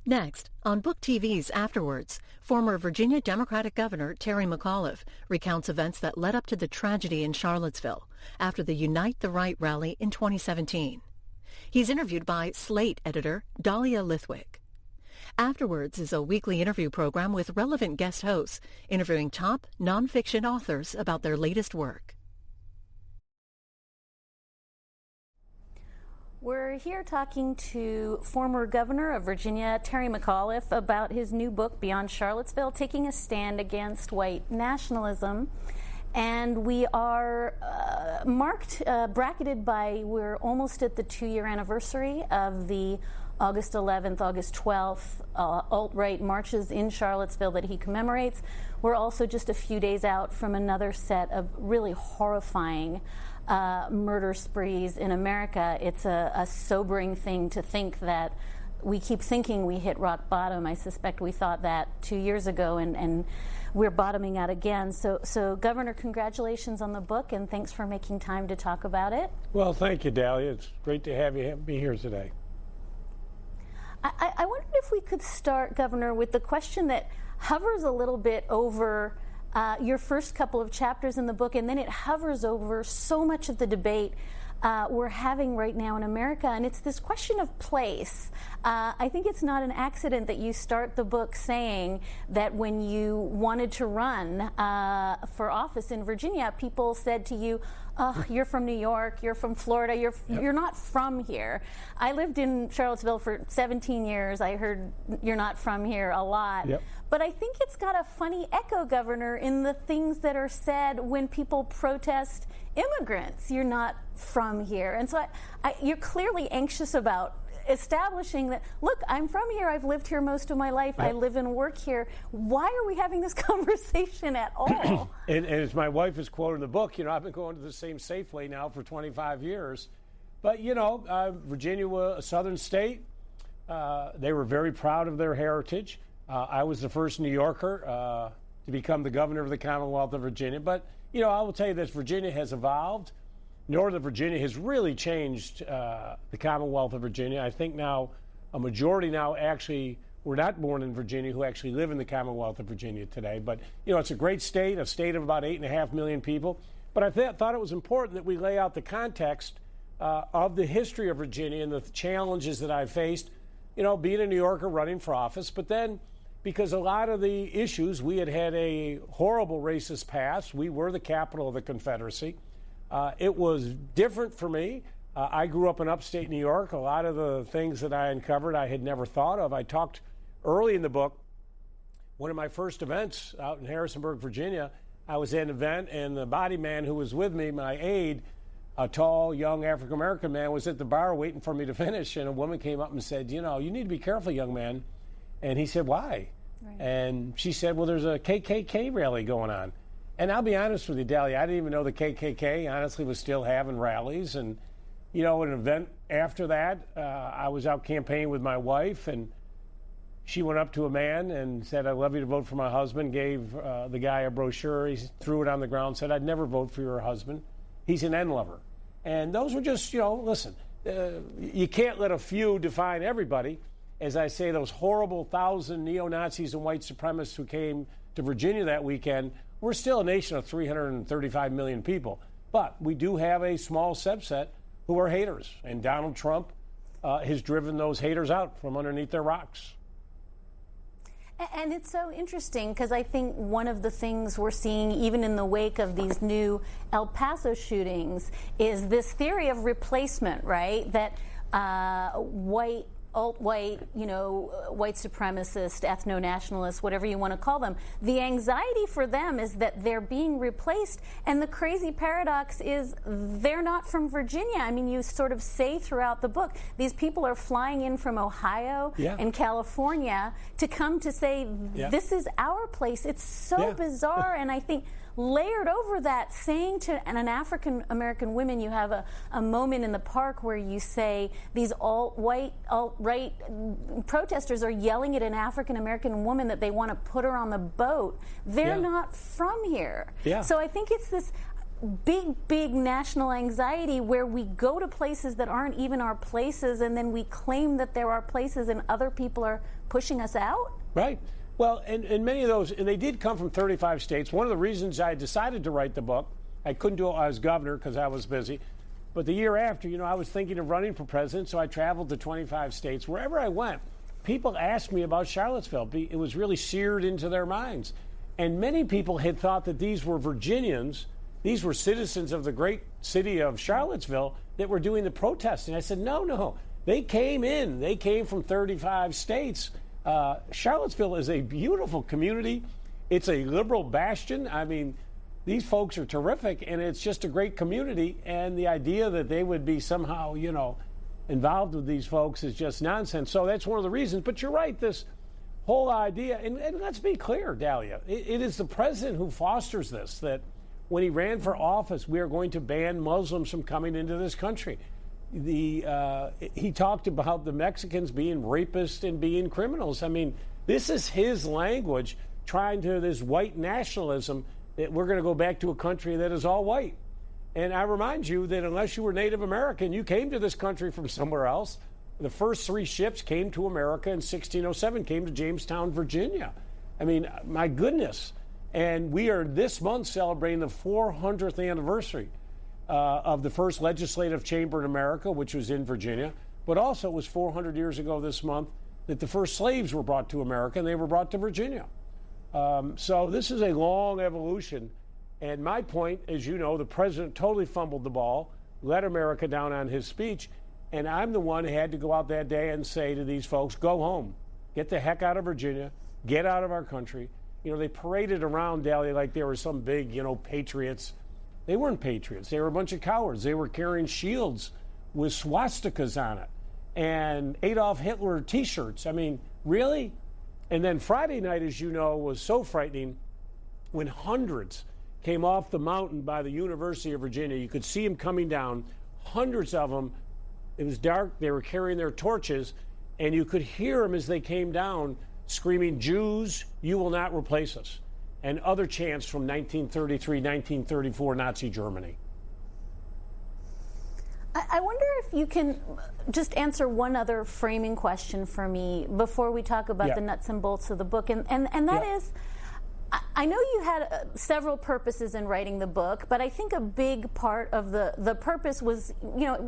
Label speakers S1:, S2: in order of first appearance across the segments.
S1: Next, on Book TV's Afterwards, former Virginia Democratic Governor Terry McAuliffe recounts events that led up to the tragedy in Charlottesville after the Unite the Right rally in 2017. He's interviewed by Slate editor Dahlia Lithwick. Afterwards is a weekly interview program with relevant guest hosts interviewing top nonfiction authors about their latest work.
S2: We're here talking to former governor of Virginia, Terry McAuliffe, about his new book, Beyond Charlottesville, taking a stand against white nationalism. And we are bracketed by, we're almost at the 2-year anniversary of the August 11th, August 12th alt-right marches in Charlottesville that he commemorates. We're also just a few days out from another set of really horrifying murder sprees in America. It's a sobering thing to think that we keep thinking we hit rock bottom. I suspect we thought that 2 years ago, and we're bottoming out again. So, Governor, congratulations on the book, and thanks for making time to talk about it.
S3: Well, thank you, Dahlia. It's great to have you be here today.
S2: I wondered if we could start, Governor, with the question that hovers a little bit over your first couple of chapters in the book, and then it hovers over so much of the debate we're having right now in America, and it's this question of place. I think it's not an accident that you start the book saying that when you wanted to run for office in Virginia, people said to you, "Oh, you're from New York, you're from Florida, you're not from here." I lived in Charlottesville for 17 years. I heard you're not from here a lot.
S3: Yep.
S2: But I think it's got a funny echo, Governor, in the things that are said when people protest immigrants. You're not from here. And so you're clearly anxious about establishing that, look, I'm from here. I've lived here most of my life. Yep. I live and work here. Why are we having this conversation at all?
S3: and as my wife is quoted in the book, I've been going to the same Safeway now for 25 years. But, Virginia was a southern state. They were very proud of their heritage. I was the first New Yorker to become the governor of the Commonwealth of Virginia. But, I will tell you this, Virginia has evolved. Northern Virginia has really changed the Commonwealth of Virginia. I think now a majority now actually were not born in Virginia who actually live in the Commonwealth of Virginia today. But, it's a great state, a state of about 8.5 million people. But I thought it was important that we lay out the context of the history of Virginia and the challenges that I faced, being a New Yorker running for office. But then, because a lot of the issues, we had a horrible racist past. We were the capital of the Confederacy. It was different for me. I grew up in upstate New York. A lot of the things that I uncovered I had never thought of. I talked early in the book, one of my first events out in Harrisonburg, Virginia, I was at an event, and the body man who was with me, my aide, a tall, young African-American man, was at the bar waiting for me to finish, and a woman came up and said, you need to be careful, young man. And he said, why? Right. And she said, well, there's a KKK rally going on. And I'll be honest with you, Dahlia, I didn't even know the KKK, honestly, was still having rallies. And, an event after that, I was out campaigning with my wife, and she went up to a man and said, I'd love you to vote for my husband, gave the guy a brochure. He threw it on the ground, said, I'd never vote for your husband. He's an N lover. And those were just, listen, you can't let a few define everybody. As I say, those horrible 1,000 neo-Nazis and white supremacists who came to Virginia that weekend, we're still a nation of 335 million people. But we do have a small subset who are haters. And Donald Trump has driven those haters out from underneath their rocks.
S2: And it's so interesting because I think one of the things we're seeing even in the wake of these new El Paso shootings is this theory of replacement, right? That alt-white, white supremacist, ethno-nationalists, whatever you want to call them, the anxiety for them is that they're being replaced. And the crazy paradox is they're not from Virginia. I mean, you sort of say throughout the book, these people are flying in from Ohio and California to come to say, this is our place. It's so bizarre. And I think layered over that, saying to an African-American women, you have a moment in the park where you say these alt-right protesters are yelling at an African-American woman that they want to put her on the boat. They're not from here. Yeah. So I think it's this, big national anxiety where we go to places that aren't even our places, and then we claim that there are places and other people are pushing us out?
S3: Right. Well, and many of those, and they did come from 35 states. One of the reasons I decided to write the book, I couldn't do it as governor because I was busy. But the year after, I was thinking of running for president, so I traveled to 25 states. Wherever I went, people asked me about Charlottesville. It was really seared into their minds. And many people had thought that these were Virginians, these were citizens of the great city of Charlottesville that were doing the protesting. I said, no. They came in. They came from 35 states. Charlottesville is a beautiful community. It's a liberal bastion. I mean, these folks are terrific, and it's just a great community. And the idea that they would be somehow, involved with these folks is just nonsense. So that's one of the reasons. But you're right, this whole idea, and let's be clear, Dahlia, it is the president who fosters this, that when he ran for office, we are going to ban Muslims from coming into this country. He talked about the Mexicans being rapists and being criminals. I mean, this is his language, trying to this white nationalism that we're going to go back to a country that is all white. And I remind you that unless you were Native American, you came to this country from somewhere else. The first 3 ships came to America in 1607, came to Jamestown, Virginia. I mean, my goodness. And we are this month celebrating the 400th anniversary of the first legislative chamber in America, which was in Virginia. But also it was 400 years ago this month that the first slaves were brought to America, and they were brought to Virginia. So this is a long evolution. And my point, as you know, the president totally fumbled the ball, let America down on his speech. And I'm the one who had to go out that day and say to these folks, go home. Get the heck out of Virginia. Get out of our country. They paraded around, Dahlia, like they were some big, patriots. They weren't patriots. They were a bunch of cowards. They were carrying shields with swastikas on it and Adolf Hitler T-shirts. I mean, really? And then Friday night, as you know, was so frightening when hundreds came off the mountain by the University of Virginia. You could see them coming down, hundreds of them. It was dark. They were carrying their torches, and you could hear them as they came down screaming, "Jews, you will not replace us," and other chants from 1933, 1934 Nazi Germany.
S2: I wonder if you can just answer one other framing question for me before we talk about the nuts and bolts of the book, and that is, I know you had several purposes in writing the book, but I think a big part of the purpose was,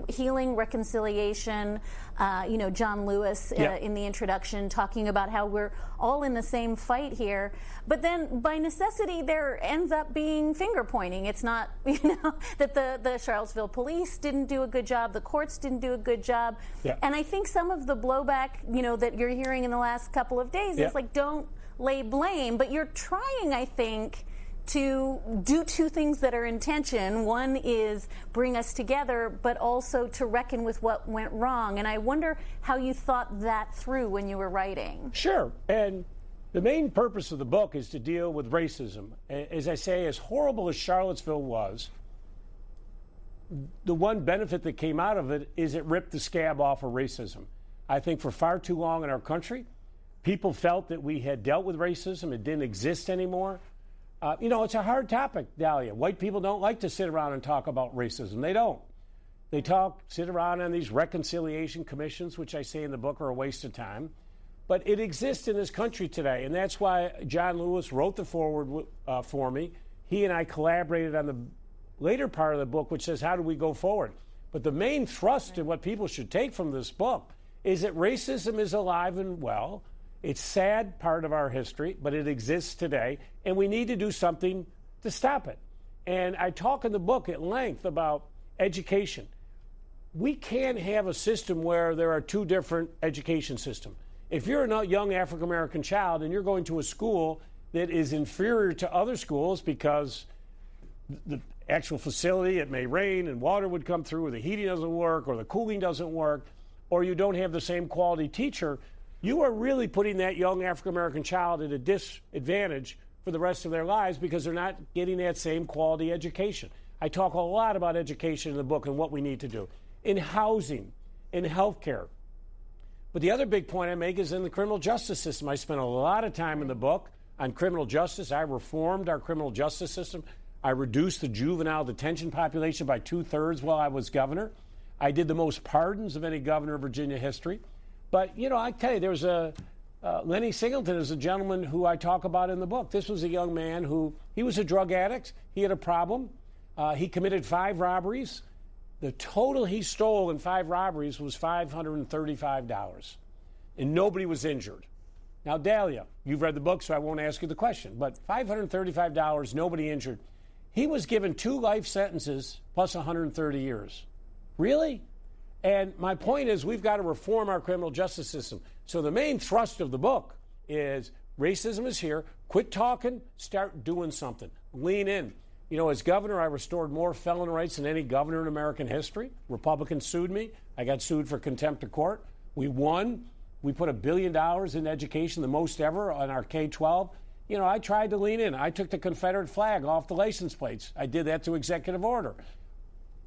S2: healing, reconciliation. John Lewis in the introduction talking about how we're all in the same fight here. But then by necessity, there ends up being finger pointing. It's not, that the Charlottesville police didn't do a good job, the courts didn't do a good job. Yeah. And I think some of the blowback, that you're hearing in the last couple of days is like, don't lay blame, but you're trying, I think, to do 2 things that are in tension. One is bring us together, but also to reckon with what went wrong. And I wonder how you thought that through when you were writing.
S3: Sure. And the main purpose of the book is to deal with racism. As I say, as horrible as Charlottesville was, the one benefit that came out of it is it ripped the scab off of racism. I think for far too long in our country, people felt that we had dealt with racism. It didn't exist anymore. It's a hard topic, Dahlia. White people don't like to sit around and talk about racism. They don't. They sit around on these reconciliation commissions, which I say in the book are a waste of time. But it exists in this country today, and that's why John Lewis wrote the foreword for me. He and I collaborated on the later part of the book, which says, how do we go forward? But the main thrust of what people should take from this book is that racism is alive and well. It's a sad part of our history, but it exists today, and we need to do something to stop it. And I talk in the book at length about education. We can't have a system where there are 2 different education systems. If you're a young African-American child and you're going to a school that is inferior to other schools because the actual facility, it may rain and water would come through, or the heating doesn't work, or the cooling doesn't work, or you don't have the same quality teacher, you are really putting that young African-American child at a disadvantage for the rest of their lives because they're not getting that same quality education. I talk a lot about education in the book and what we need to do in housing, in healthcare. But the other big point I make is in the criminal justice system. I spent a lot of time in the book on criminal justice. I reformed our criminal justice system. I reduced the juvenile detention population by 2/3 while I was governor. I did the most pardons of any governor of Virginia history. But, I tell you, there's Lenny Singleton is a gentleman who I talk about in the book. This was a young man he was a drug addict. He had a problem. He committed 5 robberies. The total he stole in 5 robberies was $535, and nobody was injured. Now, Dahlia, you've read the book, so I won't ask you the question, but $535, nobody injured. He was given 2 life sentences plus 130 years. Really? And my point is we've got to reform our criminal justice system. So the main thrust of the book is racism is here. Quit talking, start doing something. Lean in. As governor, I restored more felon rights than any governor in American history. Republicans sued me. I got sued for contempt of court. We won. We put $1 billion in education, the most ever on our K-12. I tried to lean in. I took the Confederate flag off the license plates. I did that through executive order.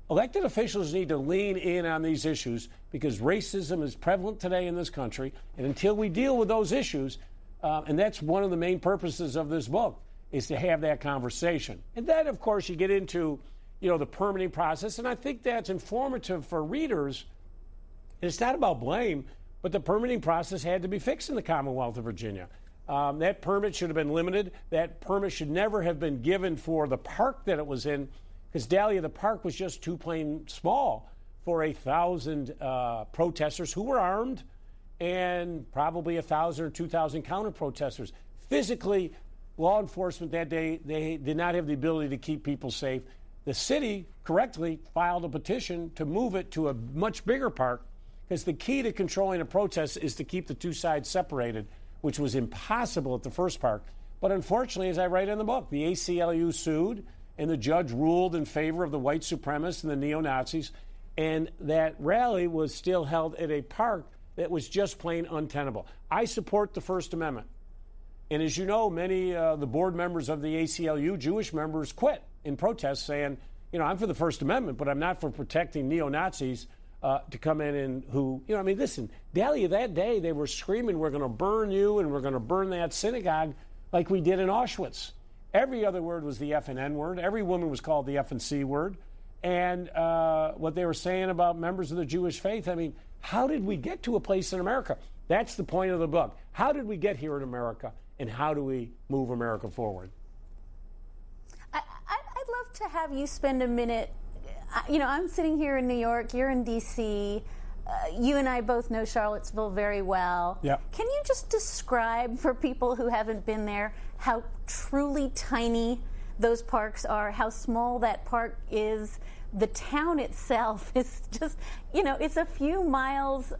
S3: Elected officials need to lean in on these issues because racism is prevalent today in this country. And until we deal with those issues, and that's one of the main purposes of this book, is to have that conversation. And then, of course, you get into, the permitting process. And I think that's informative for readers. And it's not about blame, but the permitting process had to be fixed in the Commonwealth of Virginia. That permit should have been limited. That permit should never have been given for the park that it was in, because Dahlia, the park was just too plain small for 1,000 protesters who were armed and probably 1,000 or 2,000 counter-protesters. Physically, law enforcement that day, they did not have the ability to keep people safe. The city correctly filed a petition to move it to a much bigger park because the key to controlling a protest is to keep the two sides separated, which was impossible at the first park. But unfortunately, as I write in the book, the ACLU sued, and the judge ruled in favor of the white supremacists and the neo-Nazis, and that rally was still held at a park that was just plain untenable. I support the First Amendment. And as you know, many the board members of the ACLU, Jewish members, quit in protest saying, I'm for the First Amendment, but I'm not for protecting neo-Nazis to come in and listen, Dahlia, that day they were screaming, we're going to burn you and we're going to burn that synagogue like we did in Auschwitz. Every other word was the F and N word. Every woman was called the F and C word. And what they were saying about members of the Jewish faith, how did we get to a place in America? That's the point of the book. How did we get here in America? And how do we move America forward?
S2: I'd love to have you spend a minute. I'm sitting here in New York. You're in D.C. You and I both know Charlottesville very well.
S3: Yeah.
S2: Can you just describe for people who haven't been there how truly tiny those parks are, how small that park is? The town itself is just, it's a few miles,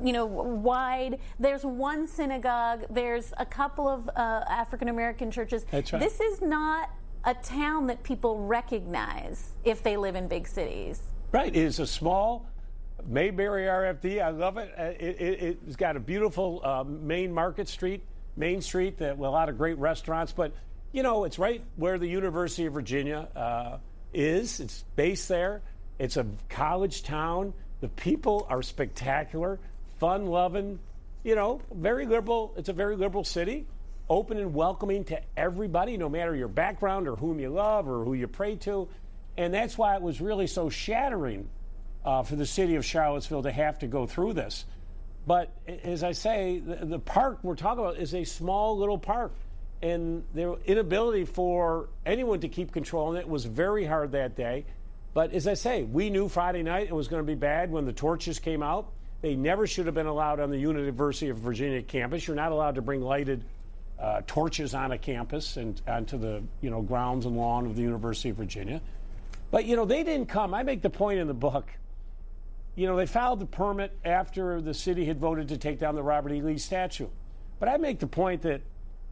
S2: wide. There's one synagogue. There's a couple of African-American churches.
S3: That's right.
S2: This is not a town that people recognize if they live in big cities.
S3: Right. It is a small Mayberry RFD. I love it. It's got a beautiful main street with a lot of great restaurants. But, it's right where the University of Virginia is. It's based there. It's a college town. The people are spectacular, fun-loving, very liberal. It's a very liberal city, open and welcoming to everybody, no matter your background or whom you love or who you pray to. And that's why it was really so shattering for the city of Charlottesville to have to go through this. But as I say, the park we're talking about is a small little park. And their inability for anyone to keep controlling it was very hard that day. But as I say, we knew Friday night it was going to be bad when the torches came out. They never should have been allowed on the University of Virginia campus. You're not allowed to bring lighted torches on a campus and onto the grounds and lawn of the University of Virginia. But they didn't come. I make the point in the book. They filed the permit after the city had voted to take down the Robert E. Lee statue. But I make the point that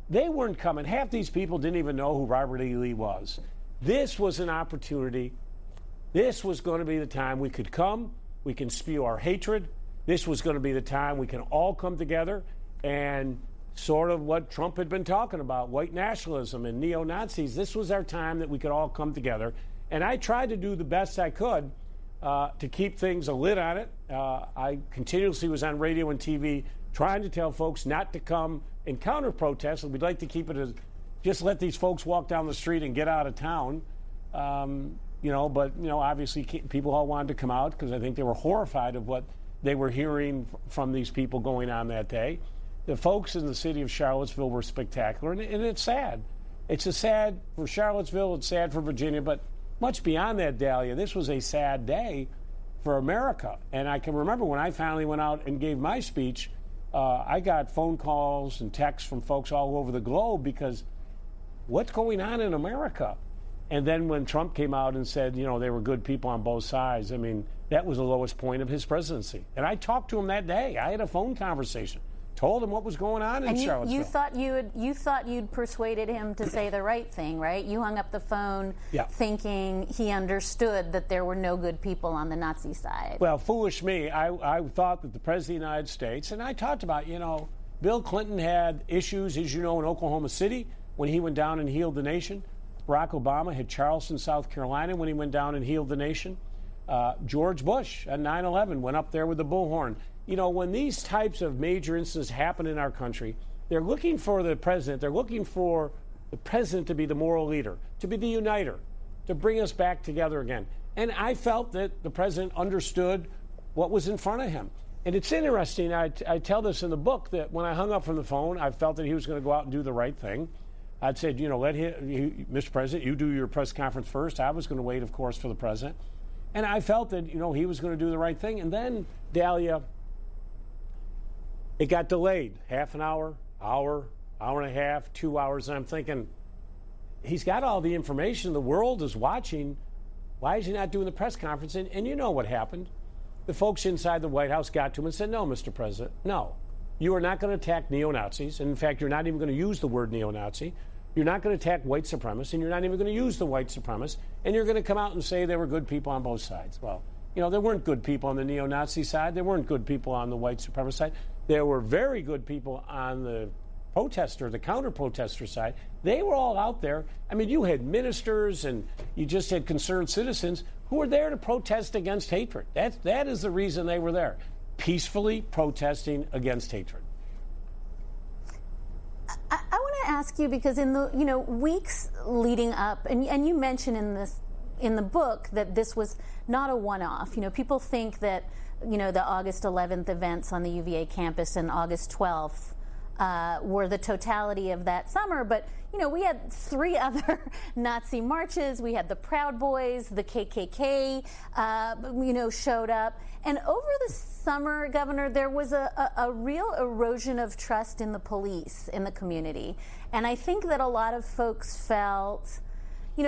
S3: they weren't coming. Half these people didn't even know who Robert E. Lee was. This was an opportunity. This was going to be the time we could come. We can spew our hatred. This was going to be the time we can all come together and sort of what Trump had been talking about, white nationalism and neo-Nazis. This was our time that we could all come together. And I tried to do the best I could to keep things a lid on it. I continuously was on radio and TV trying to tell folks not to come and counter-protest, and we'd like to keep it as just let these folks walk down the street and get out of town. But obviously people all wanted to come out because I think they were horrified of what they were hearing from these people going on that day. The folks in the city of Charlottesville were spectacular, and it's sad. It's sad for Charlottesville, it's sad for Virginia, but much beyond that, Dahlia, this was a sad day for America. And I can remember when I finally went out and gave my speech, I got phone calls and texts from folks all over the globe because what's going on in America? And then when Trump came out and said, they were good people on both sides, I mean, that was the lowest point of his presidency. And I talked to him that day. I had a phone conversation, told him what was going on in Charlottesville.
S2: You thought you'd persuaded him to say the right thing, right? You hung up the phone thinking he understood that there were no good people on the Nazi side.
S3: Well, foolish me. I thought that the President of the United States, and I talked about, Bill Clinton had issues, as you know, in Oklahoma City when he went down and healed the nation. Barack Obama had Charleston, South Carolina when he went down and healed the nation. George Bush at 9/11 went up there with the bullhorn. When these types of major incidents happen in our country, they're looking for the president. They're looking for the president to be the moral leader, to be the uniter, to bring us back together again. And I felt that the president understood what was in front of him. And it's interesting, I tell this in the book, that when I hung up from the phone, I felt that he was going to go out and do the right thing. I'd said, let him, Mr. President, you do your press conference first. I was going to wait, of course, for the president. And I felt that, he was going to do the right thing. And then, Dahlia, it got delayed. Half an hour, hour and a half, 2 hours. And I'm thinking, he's got all the information. The world is watching. Why is he not doing the press conference? And you know what happened. The folks inside the White House got to him and said, no, Mr. President, no. You are not going to attack neo-Nazis. And in fact, you're not even going to use the word neo-Nazi. You're not going to attack white supremacists, and you're not even going to use the white supremacists, and you're going to come out and say there were good people on both sides. Well, there weren't good people on the neo-Nazi side. There weren't good people on the white supremacist side. There were very good people on the the counter-protester side. They were all out there. I mean, you had ministers and you just had concerned citizens who were there to protest against hatred. That is the reason they were there, peacefully protesting against hatred.
S2: I want to ask you, because in the weeks leading up, and you mentioned in the book that this was not a one-off. People think that the August 11th events on the UVA campus and August 12th were the totality of that summer, but we had 3 other Nazi marches. We had the Proud Boys, the KKK, showed up. And over the summer, Governor, there was a real erosion of trust in the police, in the community. And I think that a lot of folks felt,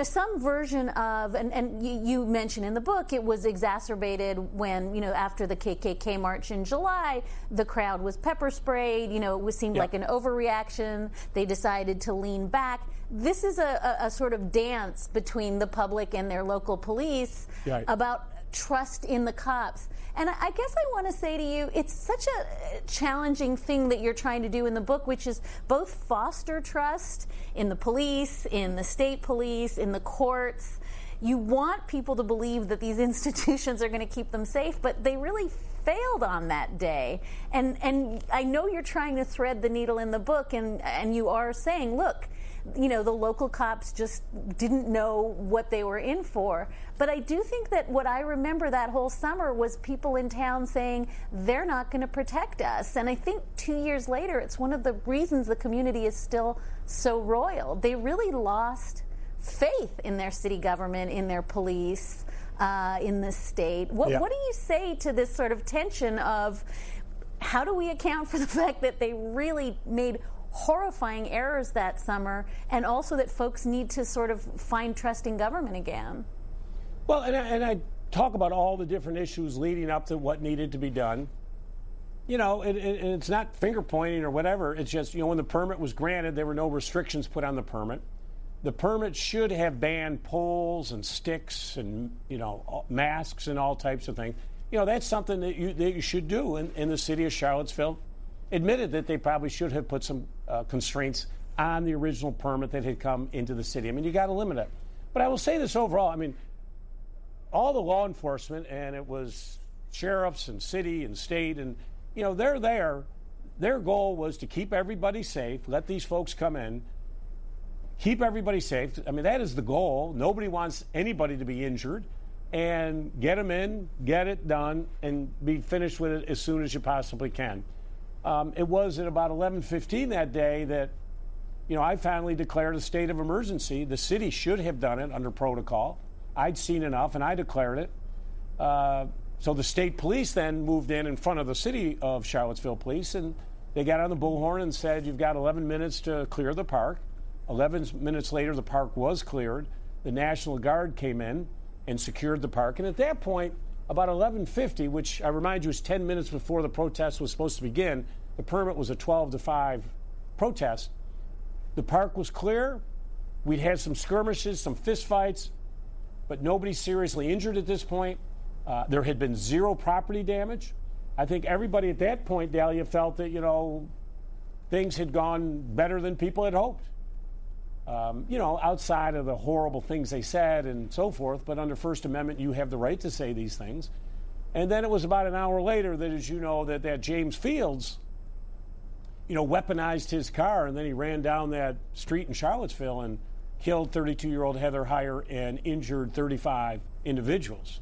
S2: some version of, and you mentioned in the book, it was exacerbated when, after the KKK march in July, the crowd was pepper sprayed, it seemed like an overreaction. They decided to lean back. This is a sort of dance between the public and their local police about trust in the cops. And I guess I want to say to you, it's such a challenging thing that you're trying to do in the book, which is both foster trust in the police, in the state police, in the courts. You want people to believe that these institutions are going to keep them safe, but they really failed on that day. And I know you're trying to thread the needle in the book, and you are saying, look, the local cops just didn't know what they were in for. But I do think that what I remember that whole summer was people in town saying they're not going to protect us. And I think 2 years later, it's one of the reasons the community is still so royal. They really lost faith in their city government, in their police, in the state. What do you say to this sort of tension of how do we account for the fact that they really made horrifying errors that summer, and also that folks need to sort of find trust in government again?
S3: Well, and I talk about all the different issues leading up to what needed to be done. It's not finger pointing or whatever. It's just, when the permit was granted, there were no restrictions put on the permit. The permit should have banned poles and sticks and, masks and all types of things. That's something that you should do in the city of Charlottesville. Admitted that they probably should have put some constraints on the original permit that had come into the city. I mean, you got to limit it. But I will say this overall. I mean, all the law enforcement, and it was sheriffs and city and state, and, they're there. Their goal was to keep everybody safe, let these folks come in, keep everybody safe. I mean, that is the goal. Nobody wants anybody to be injured. And get them in, get it done, and be finished with it as soon as you possibly can. It was at about 11:15 that day that, I finally declared a state of emergency. The city should have done it under protocol. I'd seen enough, and I declared it. So the state police then moved in front of the city of Charlottesville police, and they got on the bullhorn and said, you've got 11 minutes to clear the park. 11 minutes later, the park was cleared. The National Guard came in and secured the park. And at that point, about 11:50, which I remind you is 10 minutes before the protest was supposed to begin, the permit was a 12-5 protest. The park was clear. We'd had some skirmishes, some fistfights, but nobody seriously injured at this point. There had been zero property damage. I think everybody at that point, Dahlia, felt that, things had gone better than people had hoped. Outside of the horrible things they said and so forth, but under First Amendment, you have the right to say these things. And then it was about an hour later that, as you know, that James Fields, weaponized his car, and then he ran down that street in Charlottesville and killed 32-year-old Heather Heyer and injured 35 individuals.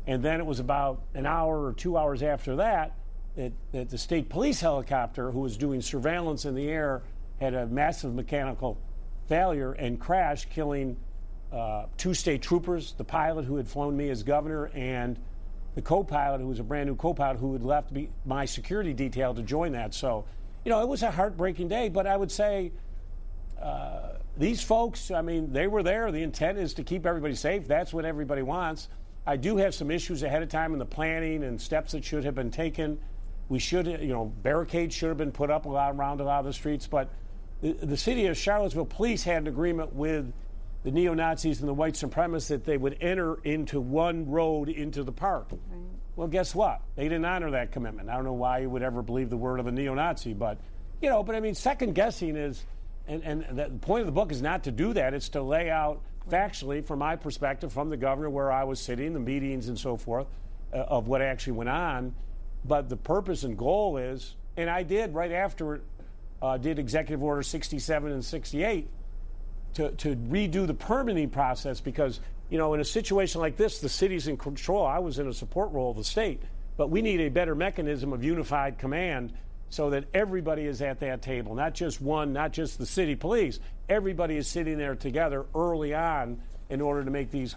S3: And then it was about an hour or 2 hours after that the state police helicopter, who was doing surveillance in the air, had a massive mechanical failure and crashed, killing 2 state troopers, the pilot who had flown me as governor, and the co-pilot, who was a brand new co-pilot who had left my security detail to join that. So, it was a heartbreaking day, but I would say these folks, they were there. The intent is to keep everybody safe. That's what everybody wants. I do have some issues ahead of time in the planning and steps that should have been taken. We should, barricades should have been put up around a lot of the streets, but the city of Charlottesville police had an agreement with the neo-Nazis and the white supremacists that they would enter into one road into the park. Right. Well, guess what? They didn't honor that commitment. I don't know why you would ever believe the word of a neo-Nazi, but, second guessing is, and the point of the book is not to do that. It's to lay out factually, from my perspective, from the governor, where I was sitting, the meetings and so forth, of what actually went on. But the purpose and goal is, and I did right after did Executive Order 67 and 68 to redo the permitting process, because, in a situation like this, the city's in control. I was in a support role of the state, but we need a better mechanism of unified command so that everybody is at that table, not just one, not just the city police. Everybody is sitting there together early on in order to make these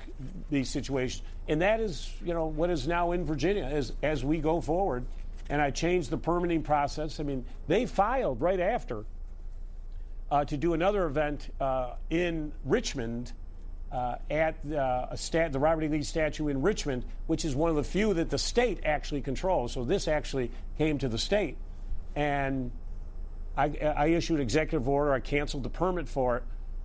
S3: situations. And that is, what is now in Virginia as we go forward. And I changed the permitting process. They filed right after to do another event in Richmond at the Robert E. Lee statue in Richmond, which is one of the few that the state actually controls. So this actually came to the state. And I issued an executive order. I canceled the permit for it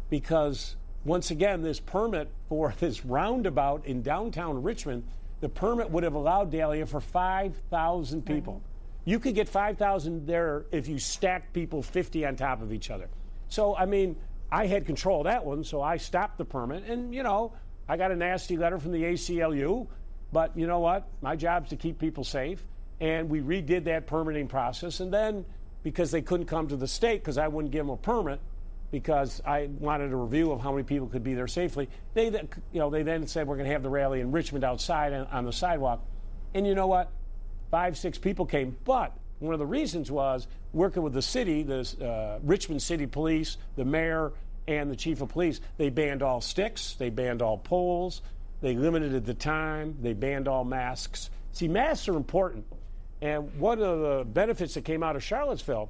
S3: because, once again, this permit for this roundabout in downtown Richmond, the permit would have allowed, Dahlia, for 5,000 people. Right. You could get 5,000 there if you stacked people 50 on top of each other. So, I had control of that one, so I stopped the permit. And, I got a nasty letter from the ACLU, but you know what? My job is to keep people safe. And we redid that permitting process. And then, because they couldn't come to the state because I wouldn't give them a permit because I wanted a review of how many people could be there safely, they then said we're going to have the rally in Richmond outside on the sidewalk. And you know what? 5-6 people came. But one of the reasons was working with the city, the Richmond City Police, the mayor, and the chief of police. They banned all sticks. They banned all poles. They limited the time. They banned all masks. See, masks are important. And one of the benefits that came out of Charlottesville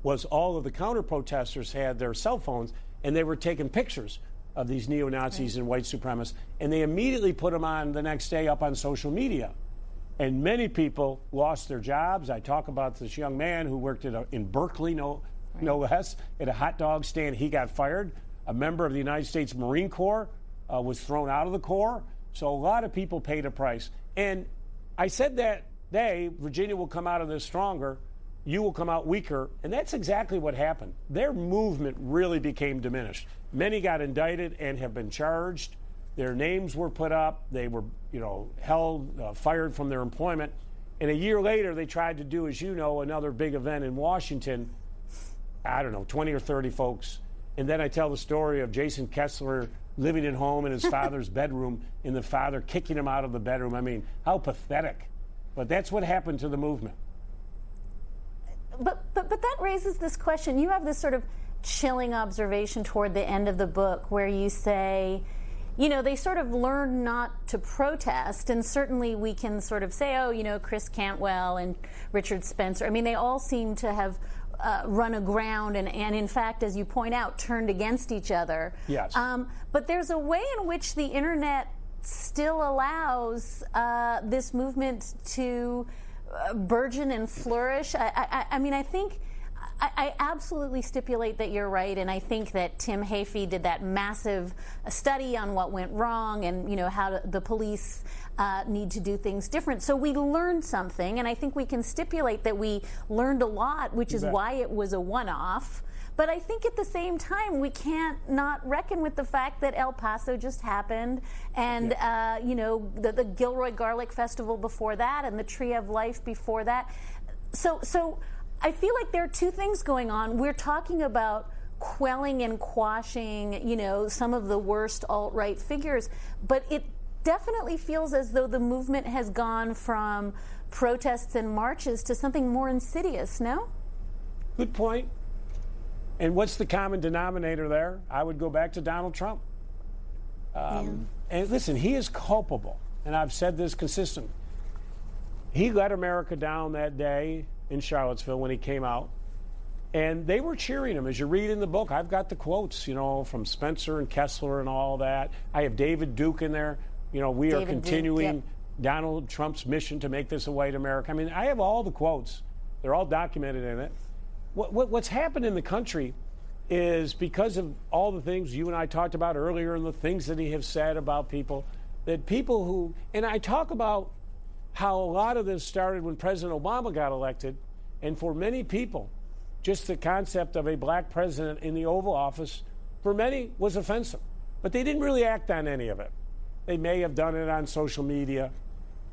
S3: was all of the counter-protesters had their cell phones, and they were taking pictures of these neo-Nazis and white supremacists, and they immediately put them on the next day up on social media. And many people lost their jobs. I talk about this young man who worked in Berkeley, no less, at a hot dog stand. He got fired. A member of the United States Marine Corps was thrown out of the Corps. So a lot of people paid a price. And I said that day, Virginia will come out of this stronger, you will come out weaker, and that's exactly what happened. Their movement really became diminished. Many got indicted and have been charged. Their names were put up. They were, fired from their employment. And a year later, they tried to do, as you know, another big event in Washington. 20 or 30 folks. And then I tell the story of Jason Kessler living at home in his father's bedroom and the father kicking him out of the bedroom. I mean, how pathetic. But that's what happened to the movement.
S2: But that raises this question. You have this sort of chilling observation toward the end of the book where you say, you know, they sort of learned not to protest, and certainly we can sort of say, oh, you know, Chris Cantwell and Richard Spencer. I mean, they all seem to have run aground and in fact, as you point out, turned against each other.
S3: Yes.
S2: But there's a way in which the internet still allows this movement to burgeon and flourish. I mean, I think I absolutely stipulate that you're right, and I think that Tim Hafey did that massive study on what went wrong and, you know, how the police need to do things different. So we learned something, and I think we can stipulate that we learned a lot, which is why it was a one-off. But I think at the same time, we can't not reckon with the fact that El Paso just happened, and you know, the Gilroy Garlic Festival before that, and the Tree of Life before that. So I feel like there are two things going on. We're talking about quelling and quashing, you know, some of the worst alt-right figures, but it definitely feels as though the movement has gone from protests and marches to something more insidious. No?
S3: Good point. And what's the common denominator there? I would go back to Donald Trump. And listen, he is culpable, and I've said this consistently. He let America down that day in Charlottesville when he came out, and they were cheering him. As you read in the book, I've got the quotes, you know, from Spencer and Kessler and all that. I have David Duke in there. You know, we are continuing Donald Trump's mission to make this a white America. I mean, I have all the quotes. They're all documented in it. What's happened in the country is because of all the things you and I talked about earlier and the things that he has said about people, that people who, and I talk about how a lot of this started when President Obama got elected, and for many people, just the concept of a black president in the Oval Office, for many, was offensive. But they didn't really act on any of it. They may have done it on social media.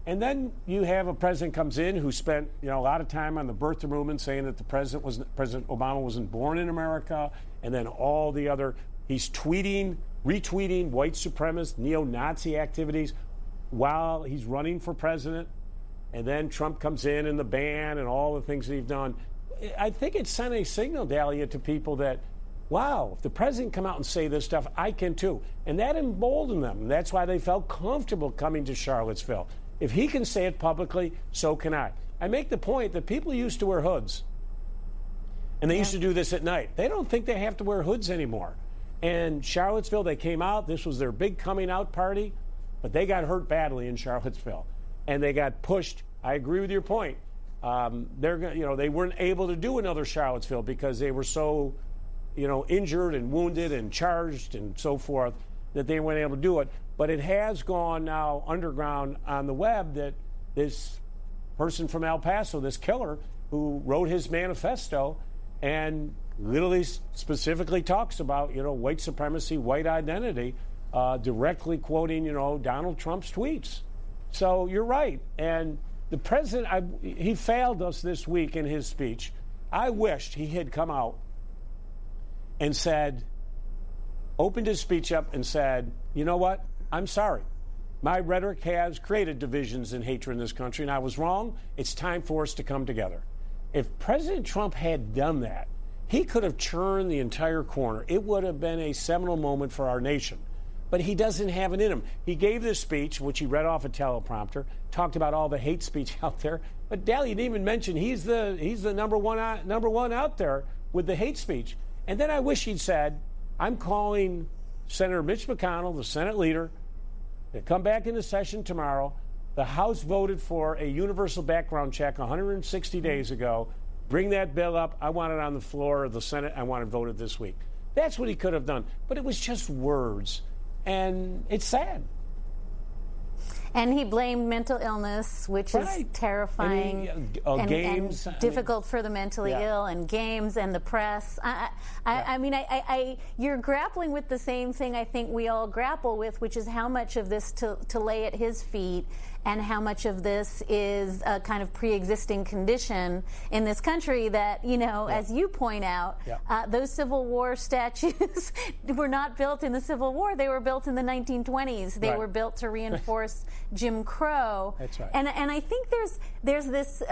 S3: And then you have a president comes in who spent, you know, a lot of time on the birthing room and saying that President Obama wasn't born in America, and then all the other, he's retweeting white supremacist, neo-Nazi activities while he's running for president. And then Trump comes in and the ban and all the things that he's done. I think it sent a signal, Dahlia, to people that, wow, if the president come out and say this stuff, I can too. And that emboldened them. And that's why they felt comfortable coming to Charlottesville. If he can say it publicly, so can I. I make the point that people used to wear hoods, and they used to do this at night. They don't think they have to wear hoods anymore. And Charlottesville, they came out. This was their big coming out party, but they got hurt badly in Charlottesville, and they got pushed. I agree with your point. They weren't able to do another Charlottesville because they were so, injured and wounded and charged and so forth that they weren't able to do it. But it has gone now underground on the web that this person from El Paso, this killer who wrote his manifesto and literally specifically talks about, white supremacy, white identity, directly quoting, Donald Trump's tweets. So you're right. And the president, he failed us this week in his speech. I wished he had come out and opened his speech up and said, you know what? I'm sorry. My rhetoric has created divisions and hatred in this country, and I was wrong. It's time for us to come together. If President Trump had done that, he could have turned the entire corner. It would have been a seminal moment for our nation. But he doesn't have it in him. He gave this speech, which he read off a teleprompter, talked about all the hate speech out there. But Dahlia didn't even mention he's the number one out there with the hate speech. And then I wish he'd said, I'm calling Senator Mitch McConnell, the Senate leader, to come back into session tomorrow. The House voted for a universal background check 160 days ago. Bring that bill up. I want it on the floor of the Senate. I want it voted this week. That's what he could have done. But it was just words. And it's sad.
S2: And he blamed mental illness, which is terrifying
S3: games,
S2: and difficult for the mentally ill, and games and the press. I mean, you're grappling with the same thing I think we all grapple with, which is how much of this to lay at his feet and how much of this is a kind of pre-existing condition in this country that, as you point out, those Civil War statues were not built in the Civil War. They were built in the 1920s. They were built to reinforce Jim Crow.
S3: That's right.
S2: And I think there's this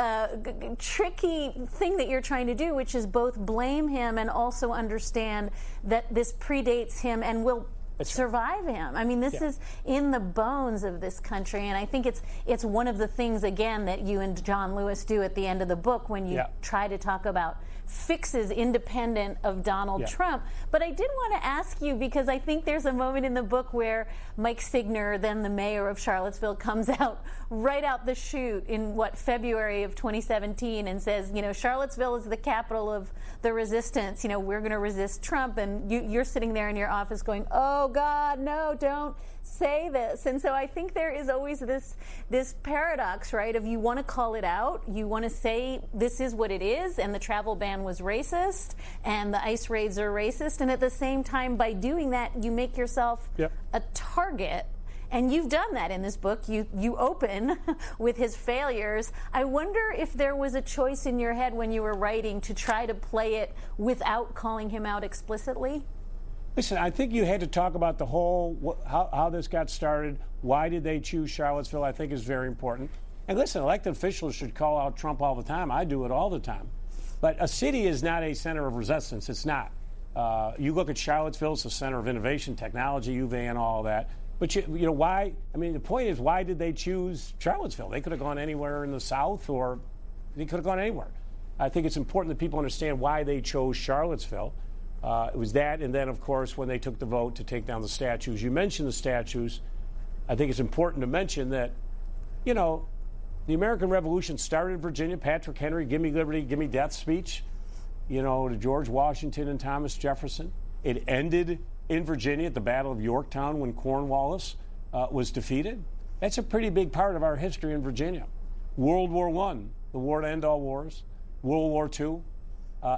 S2: tricky thing that you're trying to do, which is both blame him and also understand that this predates him and will survive him. I mean, this is in the bones of this country, and I think it's one of the things, again, that you and John Lewis do at the end of the book when you try to talk about fixes independent of Donald Trump. But I did want to ask you, because I think there's a moment in the book where Mike Signer, then the mayor of Charlottesville, comes out right out the chute in February of 2017 and says, Charlottesville is the capital of the resistance. We're going to resist Trump. And you're sitting there in your office going, oh God, no, don't say this. And so I think there is always this paradox, right, of you want to call it out, you want to say this is what it is, and the travel ban was racist, and the ICE raids are racist, and at the same time, by doing that, you make yourself a target. And you've done that in this book. You open with his failures. I wonder if there was a choice in your head when you were writing to try to play it without calling him out explicitly?
S3: Listen, I think you had to talk about the whole, how this got started, why did they choose Charlottesville, I think is very important. And listen, elected officials should call out Trump all the time. I do it all the time. But a city is not a center of resistance. It's not. You look at Charlottesville, it's a center of innovation, technology, UVA, and all that. But, why? I mean, the point is, why did they choose Charlottesville? They could have gone anywhere in the South, or they could have gone anywhere. I think it's important that people understand why they chose Charlottesville. It was that, and then, of course, when they took the vote to take down the statues. You mentioned the statues. I think it's important to mention that, the American Revolution started in Virginia. Patrick Henry, give me liberty, give me death speech, to George Washington and Thomas Jefferson. It ended in Virginia at the Battle of Yorktown when Cornwallis was defeated. That's a pretty big part of our history in Virginia. World War I, the war to end all wars. World War II.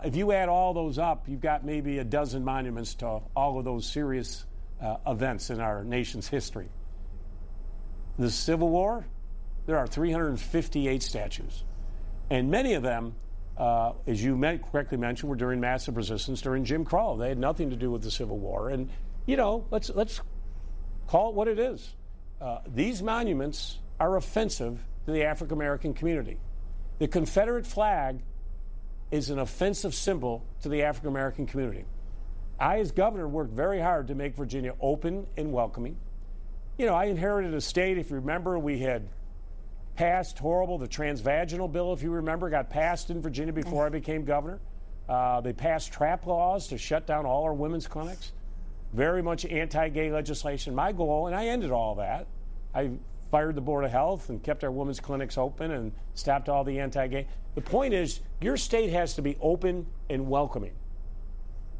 S3: If you add all those up, you've got maybe a dozen monuments to all of those serious events in our nation's history. The Civil War, there are 358 statues. And many of them, as you correctly mentioned, were during massive resistance during Jim Crow. They had nothing to do with the Civil War. And, let's call it what it is. These monuments are offensive to the African American community. The Confederate flag is an offensive symbol to the African American community. I, as governor, worked very hard to make Virginia open and welcoming. I inherited a state, if you remember, we had passed the transvaginal bill, if you remember, got passed in Virginia before I became governor. They passed trap laws to shut down all our women's clinics. Very much anti-gay legislation. My goal, and I ended all that. I fired the Board of Health and kept our women's clinics open and stopped all the anti-gay. The point is, your state has to be open and welcoming.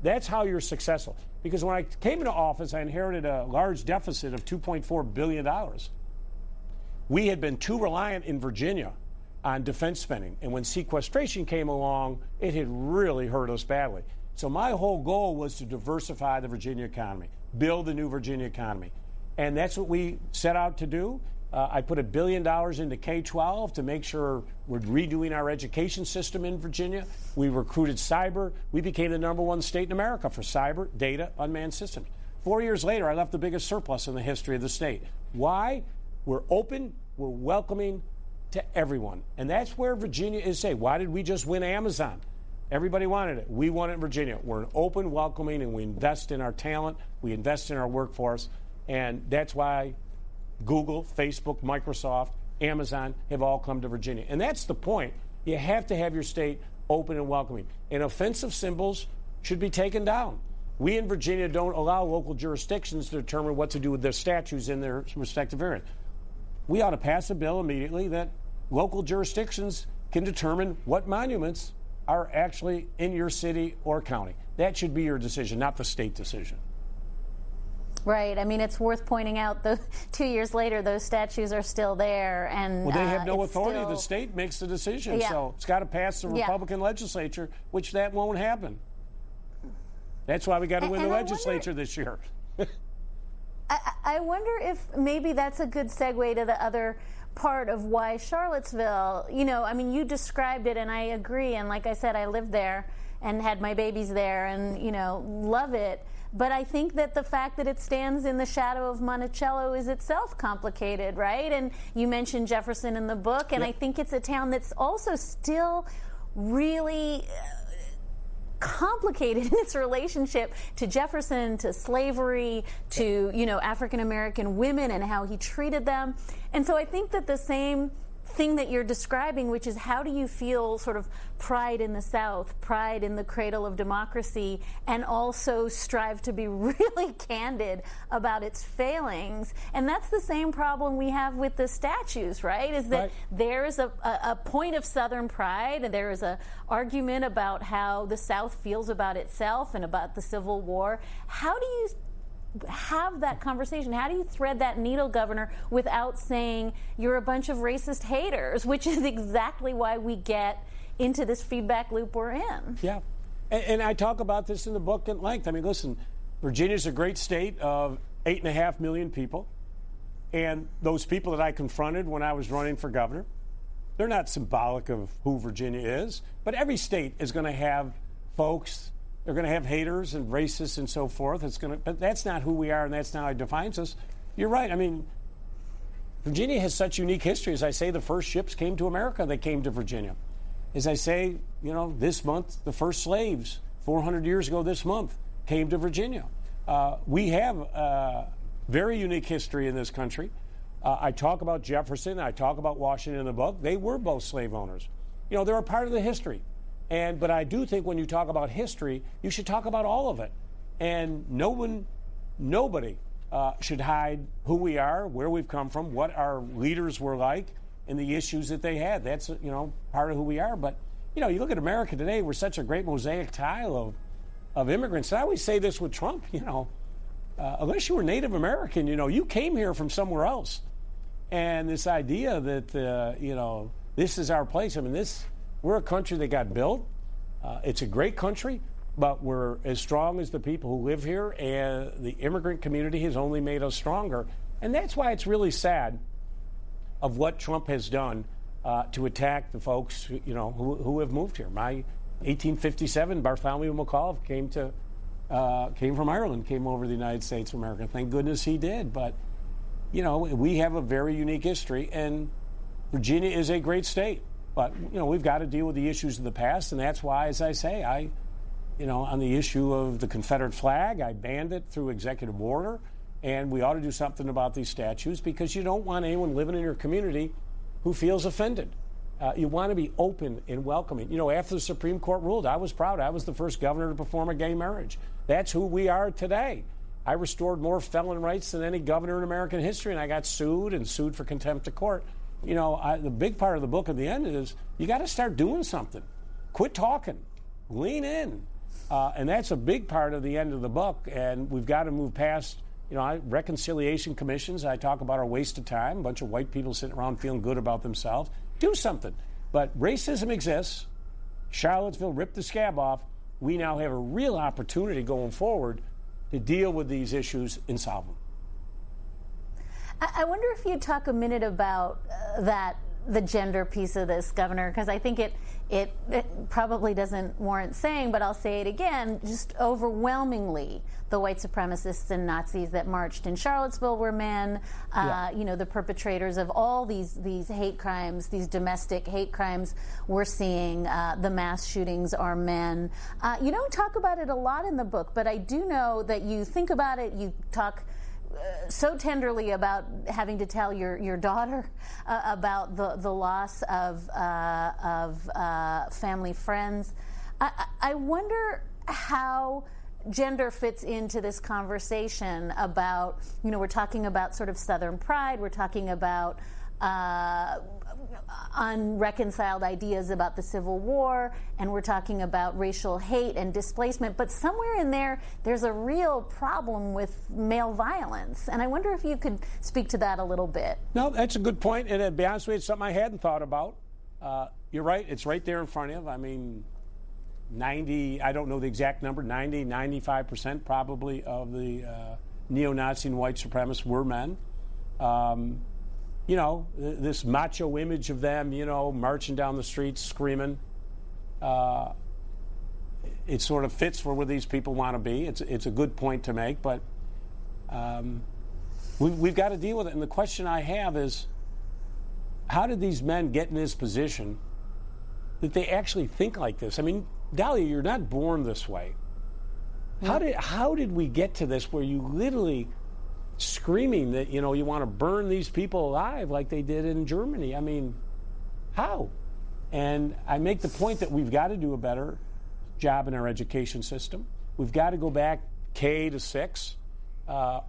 S3: That's how you're successful. Because when I came into office, I inherited a large deficit of $2.4 billion. We had been too reliant in Virginia on defense spending. And when sequestration came along, it had really hurt us badly. So my whole goal was to diversify the Virginia economy, build the new Virginia economy. And that's what we set out to do. I put $1 billion into K-12 to make sure we're redoing our education system in Virginia. We recruited cyber. We became the #1 state in America for cyber, data, unmanned systems. 4 years later, I left the biggest surplus in the history of the state. Why? We're open, we're welcoming to everyone. And that's where Virginia is safe. Why did we just win Amazon? Everybody wanted it. We won it in Virginia. We're an open, welcoming, and we invest in our talent. We invest in our workforce. And that's why Google, Facebook, Microsoft, Amazon have all come to Virginia. And that's the point. You have to have your state open and welcoming. And offensive symbols should be taken down. We in Virginia don't allow local jurisdictions to determine what to do with their statues in their respective areas. We ought to pass a bill immediately that local jurisdictions can determine what monuments are actually in your city or county. That should be your decision, not the state decision.
S2: Right. I mean, it's worth pointing out that 2 years later, those statues are still there. And
S3: well, they have no authority. The state makes the decision. Yeah. So it's got to pass the Republican legislature, which that won't happen. That's why we got to win the legislature this year.
S2: I wonder if maybe that's a good segue to the other part of why Charlottesville, I mean, you described it, and I agree. And like I said, I lived there and had my babies there and, love it. But I think that the fact that it stands in the shadow of Monticello is itself complicated, right? And you mentioned Jefferson in the book, and I think it's a town that's also still really complicated in its relationship to Jefferson, to slavery, to, African American women and how he treated them. And so I think that the same thing that you're describing, which is how do you feel sort of pride in the South, pride in the cradle of democracy, and also strive to be really candid about its failings. And that's the same problem we have with the statues, right? Is that there's a point of Southern pride, and there is an argument about how the South feels about itself and about the Civil War. How do you have that conversation? How do you thread that needle, Governor, without saying you're a bunch of racist haters, which is exactly why we get into this feedback loop we're in?
S3: Yeah. And I talk about this in the book at length. I mean, listen, Virginia's a great state of 8.5 million people. And those people that I confronted when I was running for governor, they're not symbolic of who Virginia is. But every state is going to have folks. They're going to have haters and racists and so forth. But that's not who we are, and that's not how it defines us. You're right. I mean, Virginia has such unique history. As I say, the first ships came to America. They came to Virginia. As I say, this month, the first slaves, 400 years ago this month, came to Virginia. We have a very unique history in this country. I talk about Jefferson. I talk about Washington in the book. They were both slave owners. They're a part of the history. But I do think when you talk about history, you should talk about all of it. And nobody should hide who we are, where we've come from, what our leaders were like, and the issues that they had. That's, part of who we are. But, you look at America today, we're such a great mosaic tile of immigrants. And I always say this with Trump, unless you were Native American, you came here from somewhere else. And this idea that, this is our place. I mean, we're a country that got built. It's a great country, but we're as strong as the people who live here, and the immigrant community has only made us stronger. And that's why it's really sad of what Trump has done to attack the folks who have moved here. My 1857 Bartholomew McAuliffe came from Ireland, came over to the United States of America. Thank goodness he did. But we have a very unique history, and Virginia is a great state. But, we've got to deal with the issues of the past, and that's why, as I say, on the issue of the Confederate flag, I banned it through executive order, and we ought to do something about these statues because you don't want anyone living in your community who feels offended. You want to be open and welcoming. After the Supreme Court ruled, I was proud. I was the first governor to perform a gay marriage. That's who we are today. I restored more felon rights than any governor in American history, and I got sued for contempt of court. The big part of the book at the end is you got to start doing something. Quit talking. Lean in. And that's a big part of the end of the book. And we've got to move past, reconciliation commissions. I talk about our waste of time, a bunch of white people sitting around feeling good about themselves. Do something. But racism exists. Charlottesville ripped the scab off. We now have a real opportunity going forward to deal with these issues and solve them.
S2: I wonder if you'd talk a minute about the gender piece of this, Governor, because I think it probably doesn't warrant saying, but I'll say it again, just overwhelmingly the white supremacists and Nazis that marched in Charlottesville were men. The perpetrators of all these hate crimes, these domestic hate crimes we're seeing, the mass shootings are men. You don't talk about it a lot in the book, but I do know that you think about it, you talk so tenderly about having to tell your daughter about the loss of family friends. I wonder how gender fits into this conversation about, we're talking about sort of Southern pride, we're talking about unreconciled ideas about the Civil War, and we're talking about racial hate and displacement, but somewhere in there's a real problem with male violence, and I wonder if you could speak to that a little bit. No,
S3: that's a good point, and to be honest with you, it's something I hadn't thought about. You're right, it's right there in front of you. I mean, 90, I don't know the exact number, 95% probably of the neo-Nazi and white supremacists were men. this macho image of them, marching down the streets screaming. It sort of fits for where these people want to be. It's a good point to make, but we've got to deal with it. And the question I have is, how did these men get in this position that they actually think like this? I mean, Dahlia, you're not born this way. How did we get to this where you literally screaming that, you want to burn these people alive like they did in Germany? I mean, how? And I make the point that we've got to do a better job in our education system. We've got to go back K to 6.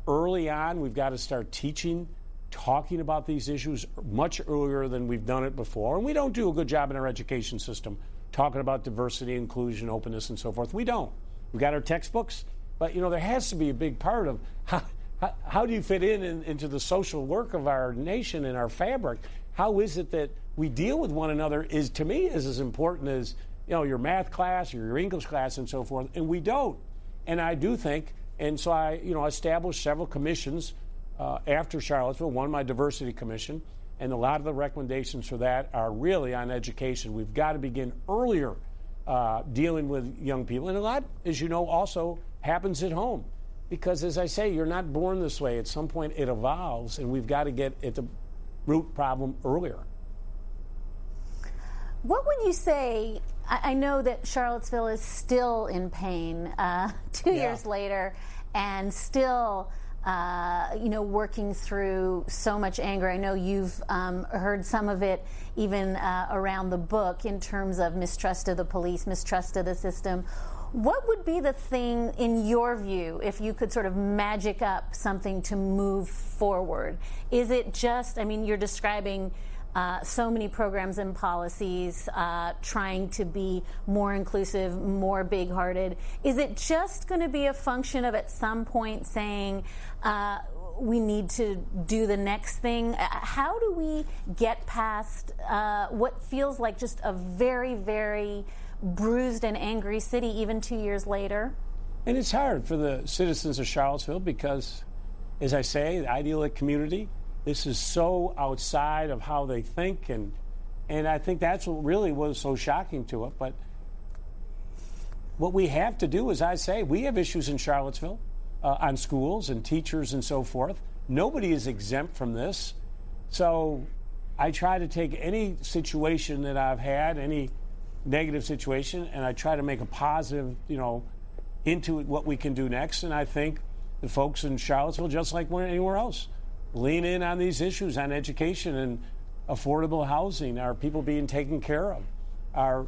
S3: Early on, we've got to start teaching, talking about these issues much earlier than we've done it before. And we don't do a good job in our education system talking about diversity, inclusion, openness, and so forth. We don't. We've got our textbooks, but, there has to be a big part of how do you fit into the social work of our nation and our fabric? How is it that we deal with one another is, to me, is as important as, your math class or your English class and so forth, and we don't. And I do think, and so I, established several commissions after Charlottesville, one my diversity commission, and a lot of the recommendations for that are really on education. We've got to begin earlier dealing with young people. And a lot, as you know, also happens at home. Because, as I say, you're not born this way. At some point, it evolves, and we've got to get at the root problem earlier.
S2: What would you say? I know that Charlottesville is still in pain 2 years later, and still, working through so much anger. I know you've heard some of it even around the book in terms of mistrust of the police, mistrust of the system. What would be the thing, in your view, if you could sort of magic up something to move forward? Is it just, you're describing so many programs and policies trying to be more inclusive, more big-hearted. Is it just going to be a function of at some point saying we need to do the next thing? How do we get past what feels like just a very, very bruised and angry city even 2 years later?
S3: And it's hard for the citizens of Charlottesville because, as I say, the idyllic community, this is so outside of how they think, and I think that's what really was so shocking to it. But what we have to do, as I say, we have issues in Charlottesville on schools and teachers and so forth. Nobody is exempt from this. So I try to take any situation that I've had, any negative situation, and I try to make a positive, into what we can do next. And I think the folks in Charlottesville, just like anywhere else, lean in on these issues on education and affordable housing. Are people being taken care of? Are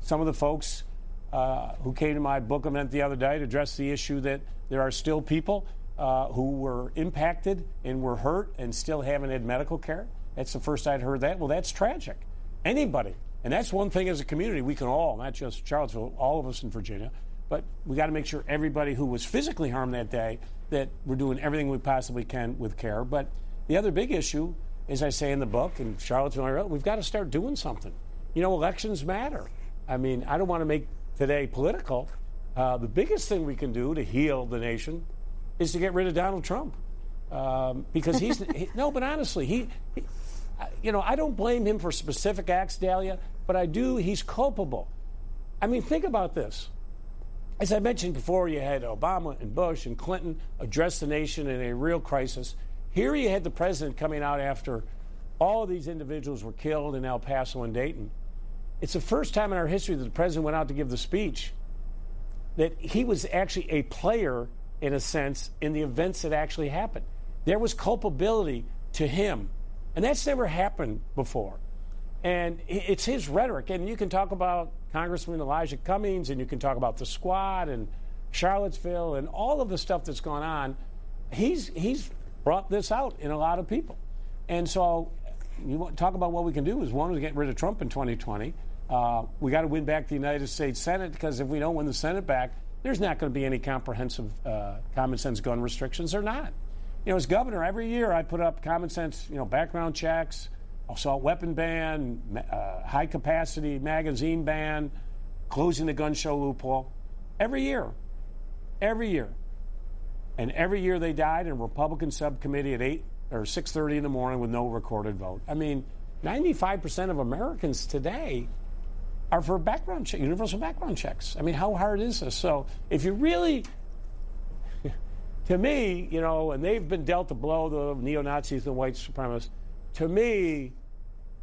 S3: some of the folks who came to my book event the other day to address the issue that there are still people who were impacted and were hurt and still haven't had medical care? That's the first I'd heard that. Well, that's tragic. Anybody. And that's one thing as a community we can all, not just Charlottesville, all of us in Virginia, but we got to make sure everybody who was physically harmed that day that we're doing everything we possibly can with care. But the other big issue, as I say in the book, in Charlottesville, we've got to start doing something. Elections matter. I don't want to make today political. The biggest thing we can do to heal the nation is to get rid of Donald Trump. Because no, but honestly, I don't blame him for specific acts, Dahlia, but I do, he's culpable. Think about this. As I mentioned before, you had Obama and Bush and Clinton address the nation in a real crisis. Here you had the president coming out after all of these individuals were killed in El Paso and Dayton. It's the first time in our history that the president went out to give the speech that he was actually a player, in a sense, in the events that actually happened. There was culpability to him. And that's never happened before. And it's his rhetoric. And you can talk about Congressman Elijah Cummings, and you can talk about the squad and Charlottesville and all of the stuff that's gone on. He's brought this out in a lot of people. And so you want to talk about what we can do is, one, to get rid of Trump in 2020. We got to win back the United States Senate, because if we don't win the Senate back, there's not going to be any comprehensive common sense gun restrictions. They're not. As governor, every year I put up common sense, background checks, assault weapon ban, high capacity magazine ban, closing the gun show loophole. Every year. And every year they died in a Republican subcommittee at 8 or 6:30 in the morning with no recorded vote. I mean, 95% of Americans today are for background check, universal background checks. I mean, how hard is this? So if you really, to me, you know, and they've been dealt a blow, the neo-Nazis and the white supremacists, to me,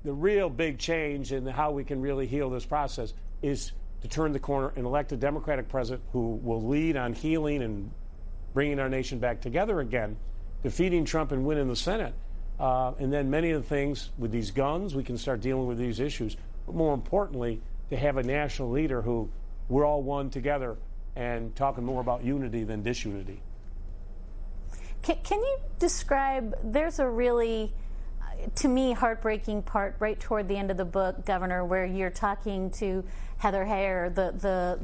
S3: the real big change in how we can really heal this process is to turn the corner and elect a Democratic president who will lead on healing and bringing our nation back together again, defeating Trump and winning the Senate. And then many of the things with these guns, we can start dealing with these issues. But more importantly, to have a national leader who we're all one together and talking more about unity than disunity.
S2: Can you describe, there's a really, to me, heartbreaking part right toward the end of the book, Governor, where you're talking to Heather Heyer, the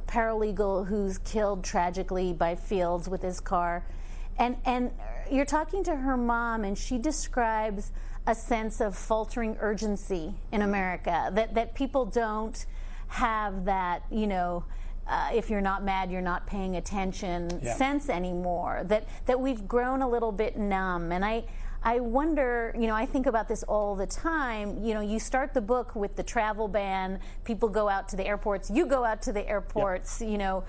S2: paralegal who's killed tragically by Fields with his car. And you're talking to her mom, and she describes a sense of faltering urgency in America, that people don't have that, you know, if you're not mad, you're not paying attention sense anymore, that we've grown a little bit numb. And I wonder, you know, I think about this all the time. You know, you start the book with the travel ban. People go out to the airports. You go out to the airports. You know,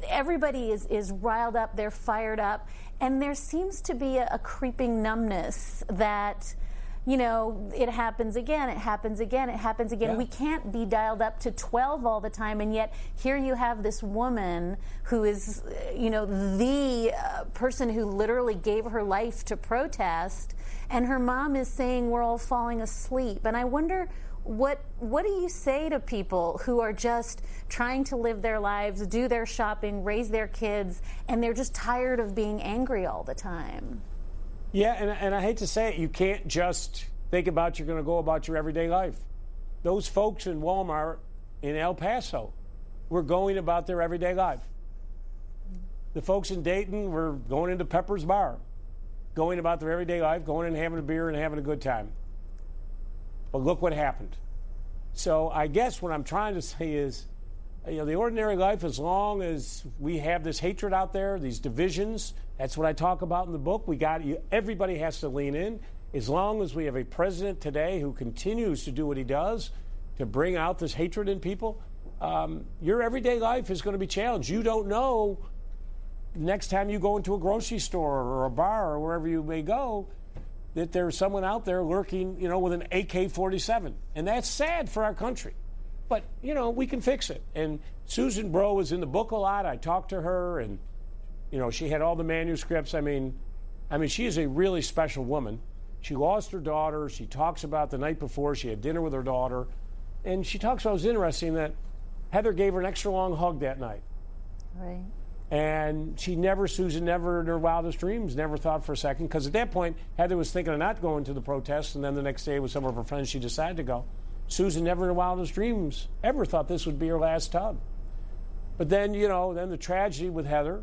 S2: everybody is riled up. They're fired up. And there seems to be a creeping numbness that, you know, it happens again, it happens again, it happens again. Yeah. We can't be dialed up to 12 all the time, and yet here you have this woman who is, you know, the person who literally gave her life to protest, and her mom is saying we're all falling asleep. And I wonder, what do you say to people who are just trying to live their lives, do their shopping, raise their kids, and they're just tired of being angry all the time?
S3: Yeah, and I hate to say it, you can't just think about you're going to go about your everyday life. Those folks in Walmart in El Paso were going about their everyday life. The folks in Dayton were going into Pepper's Bar, going about their everyday life, going and having a beer and having a good time. But look what happened. So I guess what I'm trying to say is, you know, the ordinary life, as long as we have this hatred out there, these divisions, that's what I talk about in the book. Everybody has to lean in. As long as we have a president today who continues to do what he does to bring out this hatred in people, your everyday life is going to be challenged. You don't know next time you go into a grocery store or a bar or wherever you may go that there's someone out there lurking, you know, with an AK-47. And that's sad for our country. But, you know, we can fix it. And Susan Bro was in the book a lot. I talked to her, and, you know, she had all the manuscripts. I mean, she is a really special woman. She lost her daughter. She talks about the night before she had dinner with her daughter. And she talks about, it was interesting that Heather gave her an extra long hug that night.
S2: Right.
S3: And Susan never in her wildest dreams, never thought for a second, because at that point, Heather was thinking of not going to the protest, and then the next day with some of her friends, she decided to go. Susan never in her wildest dreams ever thought this would be her last hug. But then, you know, then the tragedy with Heather,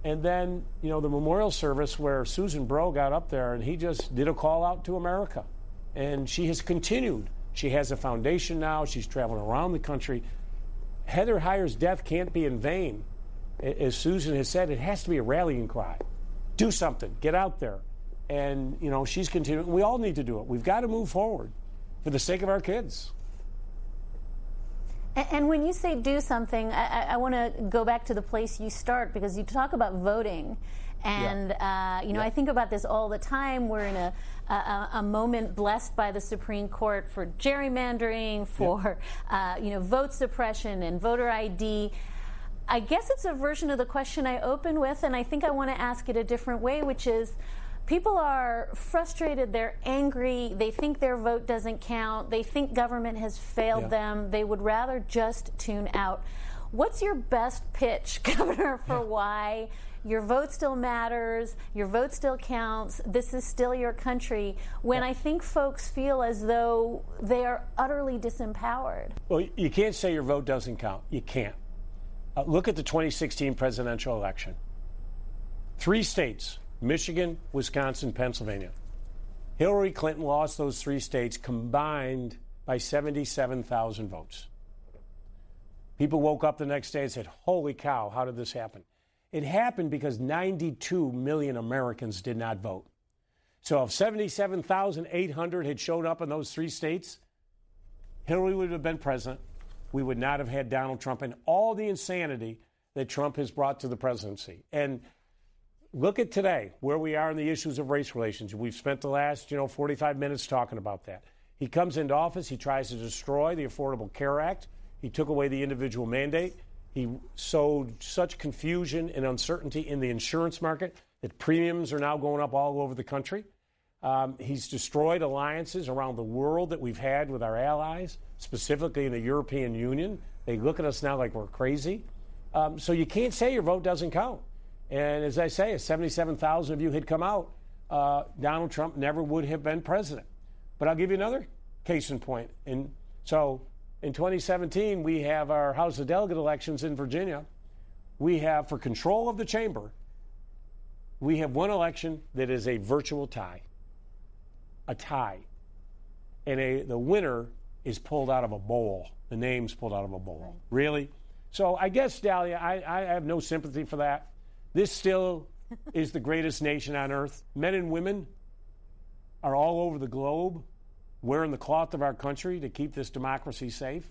S3: and then, you know, the memorial service where Susan Bro got up there and he just did a call out to America. And she has continued. She has a foundation now. She's traveling around the country. Heather Heyer's death can't be in vain. As Susan has said, it has to be a rallying cry. Do something. Get out there. And, you know, she's continuing. We all need to do it. We've got to move forward for the sake of our kids.
S2: And when you say do something, I want to go back to the place you start, because you talk about voting. And, you know, I think about this all the time. We're in a moment blessed by the Supreme Court for gerrymandering, for, you know, vote suppression and voter ID. I guess it's a version of the question I open with, and I think I want to ask it a different way, which is, people are frustrated, they're angry, they think their vote doesn't count, they think government has failed them, they would rather just tune out. What's your best pitch, Governor, for why your vote still matters, your vote still counts, this is still your country, when I think folks feel as though they are utterly disempowered?
S3: Well, you can't say your vote doesn't count. You can't. Look at the 2016 presidential election. 3 states, Michigan, Wisconsin, Pennsylvania. Hillary Clinton lost those 3 states combined by 77,000 votes. People woke up the next day and said, holy cow, how did this happen? It happened because 92 million Americans did not vote. So if 77,800 had showed up in those 3 states, Hillary would have been president. We would not have had Donald Trump and all the insanity that Trump has brought to the presidency. And look at today, where we are in the issues of race relations. We've spent the last, 45 minutes talking about that. He comes into office. He tries to destroy the Affordable Care Act. He took away the individual mandate. He sowed such confusion and uncertainty in the insurance market that premiums are now going up all over the country. He's destroyed alliances around the world that we've had with our allies, specifically in the European Union. They look at us now like we're crazy. So you can't say your vote doesn't count. And as I say, if 77,000 of you had come out, Donald Trump never would have been president. But I'll give you another case in point. And so in 2017, we have our House of Delegate elections in Virginia. We have, for control of the chamber, we have one election that is a virtual tie. A tie. And the winner is pulled out of a bowl. The name's pulled out of a bowl. Right. Really? So I guess, Dahlia, I have no sympathy for that. This still is the greatest nation on earth. Men and women are all over the globe wearing the cloth of our country to keep this democracy safe.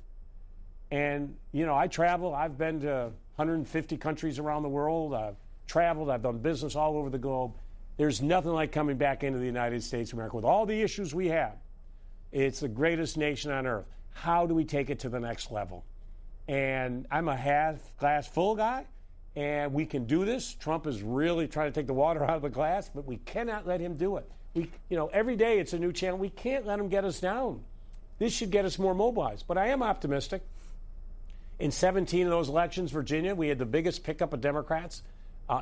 S3: And, I travel. I've been to 150 countries around the world. I've traveled. I've done business all over the globe. There's nothing like coming back into the United States of America. With all the issues we have, it's the greatest nation on earth. How do we take it to the next level? And I'm a half-glass full guy, and we can do this. Trump is really trying to take the water out of the glass, but we cannot let him do it. Every day it's a new channel. We can't let him get us down. This should get us more mobilized. But I am optimistic. In 17 of those elections, Virginia, we had the biggest pickup of Democrats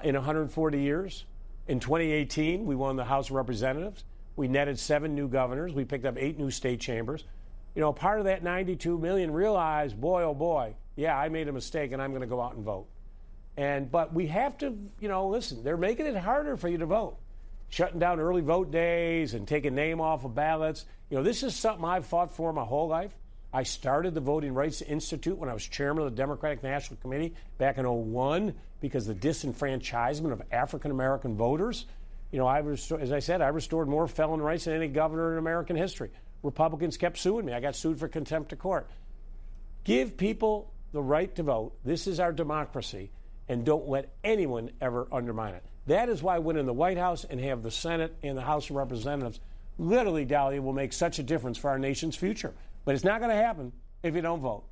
S3: in 140 years. In 2018, we won the House of Representatives. We netted 7 new governors. We picked up 8 new state chambers. Part of that 92 million realized, boy, oh boy, yeah, I made a mistake and I'm going to go out and vote. But we have to, listen, they're making it harder for you to vote. Shutting down early vote days and taking name off of ballots. This is something I've fought for my whole life. I started the Voting Rights Institute when I was chairman of the Democratic National Committee back in 2001 because of the disenfranchisement of African-American voters. As I said, I restored more felon rights than any governor in American history. Republicans kept suing me. I got sued for contempt of court. Give people the right to vote. This is our democracy, and don't let anyone ever undermine it. That is why winning the White House and have the Senate and the House of Representatives literally, Dahlia, will make such a difference for our nation's future. But it's not going to happen if you don't vote.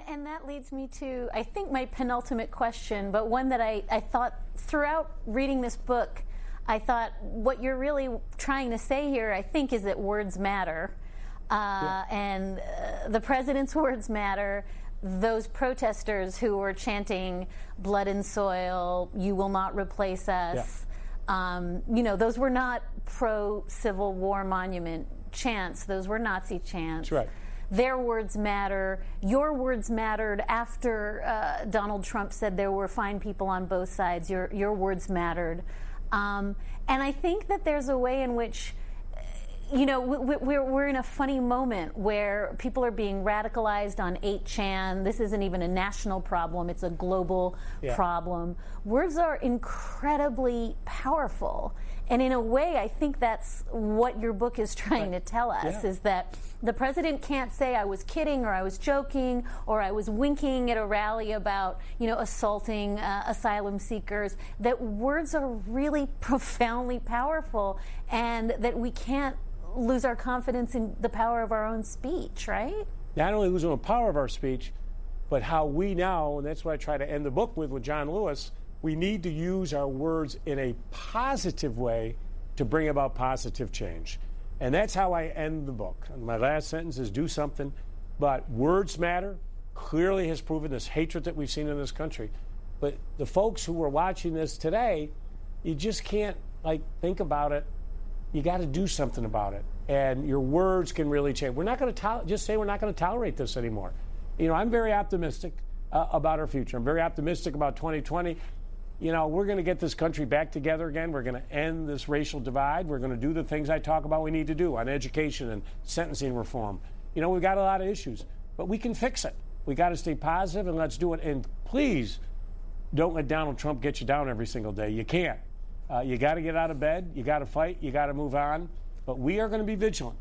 S2: And that leads me to, I think, my penultimate question, but one that I thought throughout reading this book, I thought what you're really trying to say here, I think, is that words matter. And the president's words matter. Those protesters who were chanting blood and soil, you will not replace us. Yeah. Those were not pro-Civil War monument chants. Those were Nazi chants.
S3: That's right.
S2: Their words matter. Your words mattered after Donald Trump said there were fine people on both sides. Your words mattered. And I think that there's a way in which, we're in a funny moment where people are being radicalized on 8chan. This isn't even a national problem. It's a global problem. Words are incredibly powerful. And in a way, I think that's what your book is trying to tell us, is that the president can't say I was kidding or I was joking or I was winking at a rally about, assaulting asylum seekers, that words are really profoundly powerful and that we can't lose our confidence in the power of our own speech, right?
S3: Not only losing the power of our speech, but how we now, and that's what I try to end the book with John Lewis, we need to use our words in a positive way to bring about positive change. And that's how I end the book. And my last sentence is do something, but words matter. Clearly has proven this hatred that we've seen in this country. But the folks who are watching this today, you just can't think about it. You got to do something about it. And your words can really change. We're not going to just say we're not going to tolerate this anymore. I'm very optimistic about our future. I'm very optimistic about 2020. We're going to get this country back together again. We're going to end this racial divide. We're going to do the things I talk about we need to do on education and sentencing reform. We've got a lot of issues, but we can fix it. We got to stay positive, and let's do it. And please don't let Donald Trump get you down every single day. You can't. You got to get out of bed. You got to fight. You got to move on. But we are going to be vigilant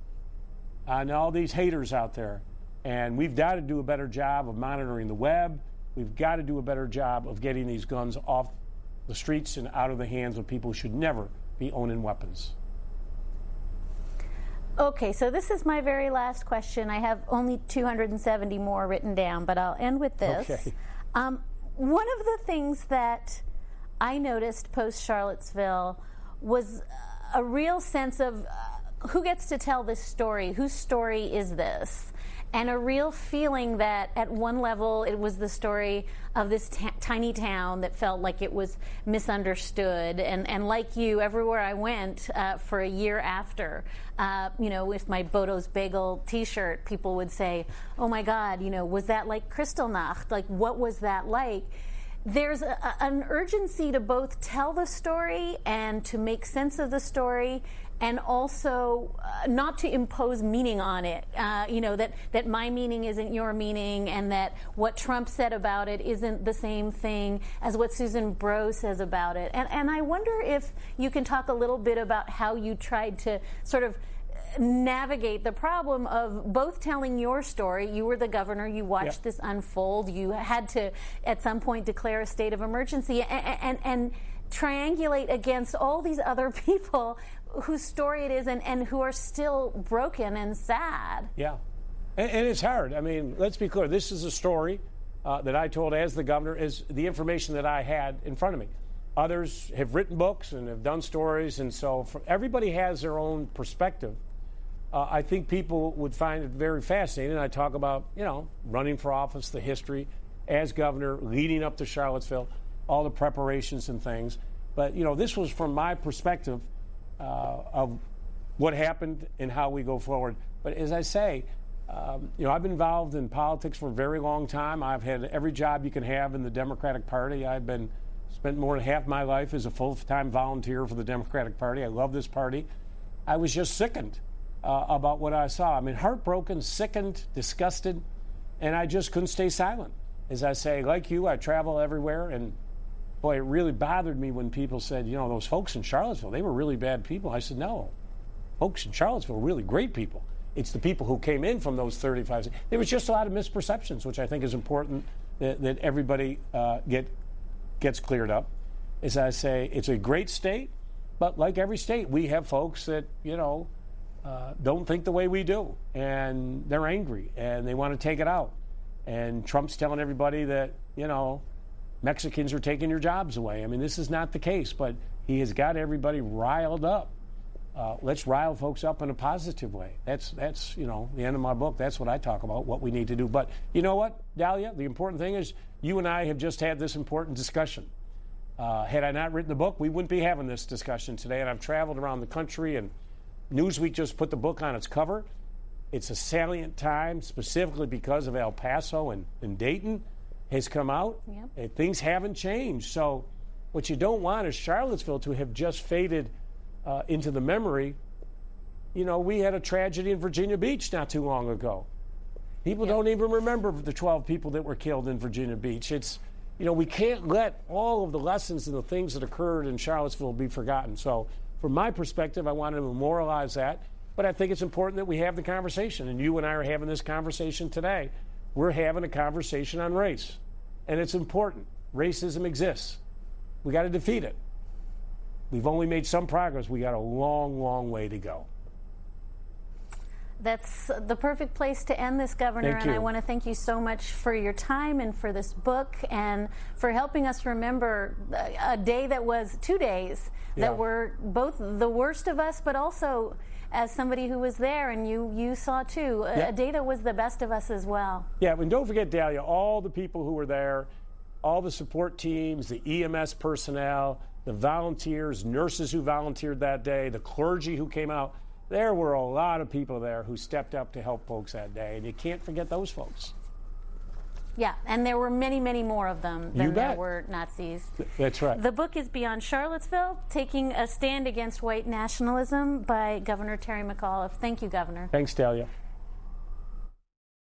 S3: on all these haters out there. And we've got to do a better job of monitoring the web. We've got to do a better job of getting these guns off the streets and out of the hands of people who should never be owning weapons.
S2: Okay, so this is my very last question. I have only 270 more written down, but I'll end with this.
S3: Okay.
S2: One of the things that I noticed post-Charlottesville was a real sense of who gets to tell this story? Whose story is this? And a real feeling that at one level it was the story of this tiny town that felt like it was misunderstood. And like you, everywhere I went for a year after, with my Bodo's Bagel T-shirt, people would say, oh my God, was that like Kristallnacht? Like, what was that like? There's an urgency to both tell the story and to make sense of the story, and also not to impose meaning on it. That my meaning isn't your meaning, and that what Trump said about it isn't the same thing as what Susan Bro says about it. And I wonder if you can talk a little bit about how you tried to sort of navigate the problem of both telling your story. You were the governor. You watched this unfold. You had to, at some point, declare a state of emergency and triangulate against all these other people whose story it is and who are still broken and sad. Yeah.
S3: And it's hard. I mean, let's be clear. This is a story that I told as the governor, is the information that I had in front of me. Others have written books and have done stories, and so everybody has their own perspective. I think people would find it very fascinating. I talk about, running for office, the history as governor, leading up to Charlottesville, all the preparations and things. But, this was from my perspective of what happened and how we go forward. But as I say, I've been involved in politics for a very long time. I've had every job you can have in the Democratic Party. I've spent more than half my life as a full-time volunteer for the Democratic Party. I love this party. I was just sickened about what I saw. I mean, heartbroken, sickened, disgusted, and I just couldn't stay silent. As I say, like you, I travel everywhere, and boy, it really bothered me when people said, those folks in Charlottesville, they were really bad people. I said, no, folks in Charlottesville were really great people. It's the people who came in from those 35. There was just a lot of misperceptions, which I think is important that everybody gets cleared up. As I say, it's a great state, but like every state, we have folks that, don't think the way we do, and they're angry, and they want to take it out. And Trump's telling everybody that, Mexicans are taking your jobs away. I mean, this is not the case, but he has got everybody riled up. Let's rile folks up in a positive way. That's the end of my book. That's what I talk about, what we need to do. But you know what, Dahlia? The important thing is you and I have just had this important discussion. Had I not written the book, we wouldn't be having this discussion today. And I've traveled around the country, and Newsweek just put the book on its cover. It's a salient time, specifically because of El Paso and Dayton has come out. Yep. And things haven't changed. So what you don't want is Charlottesville to have just faded into the memory. We had a tragedy in Virginia Beach not too long ago. People don't even remember the 12 people that were killed in Virginia Beach. It's, we can't let all of the lessons and the things that occurred in Charlottesville be forgotten. So from my perspective, I want to memorialize that. But I think it's important that we have the conversation. And you and I are having this conversation today. We're having a conversation on race. And it's important. Racism exists. We got to defeat it. We've only made some progress. We got a long, long way to go.
S2: That's the perfect place to end this, Governor.
S3: Thank you.
S2: And I want to thank you so much for your time and for this book and for helping us remember a day that was 2 days that were both the worst of us, but also, as somebody who was there, and you saw too, a day that was the best of us as well. Yeah,
S3: and don't forget, Dahlia, all the people who were there, all the support teams, the EMS personnel, the volunteers, nurses who volunteered that day, the clergy who came out. There were a lot of people there who stepped up to help folks that day, and you can't forget those folks.
S2: Yeah, and there were many, many more of them than there were Nazis.
S3: That's right.
S2: The book is Beyond Charlottesville, Taking a Stand Against White Nationalism by Governor Terry McAuliffe. Thank you, Governor.
S3: Thanks, Dahlia.